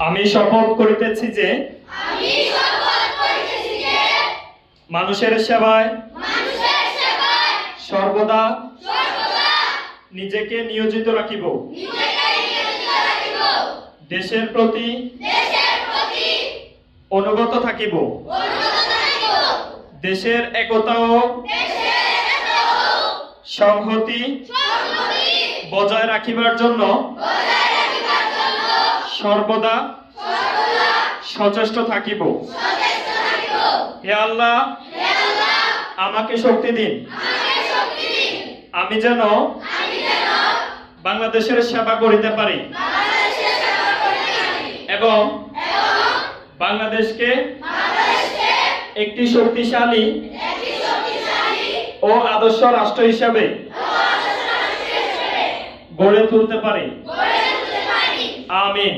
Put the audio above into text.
আমি শপথ করিতেছি যে মানুষের সেবায় সর্বদা নিজেকে নিয়োজিত রাখিব, দেশের প্রতি অনুগত থাকিব, দেশের একতা ও সংহতি বজায় রাখিবার জন্য সর্বদা সচেষ্ট থাকিব। হে আল্লাহ, আমাকে শক্তি দিন, আমি যেন বাংলাদেশের সেবা করিতে পারি এবং বাংলাদেশকে একটি শক্তিশালী ও আদর্শ রাষ্ট্র হিসাবে গড়ে তুলতে পারি। আমিন।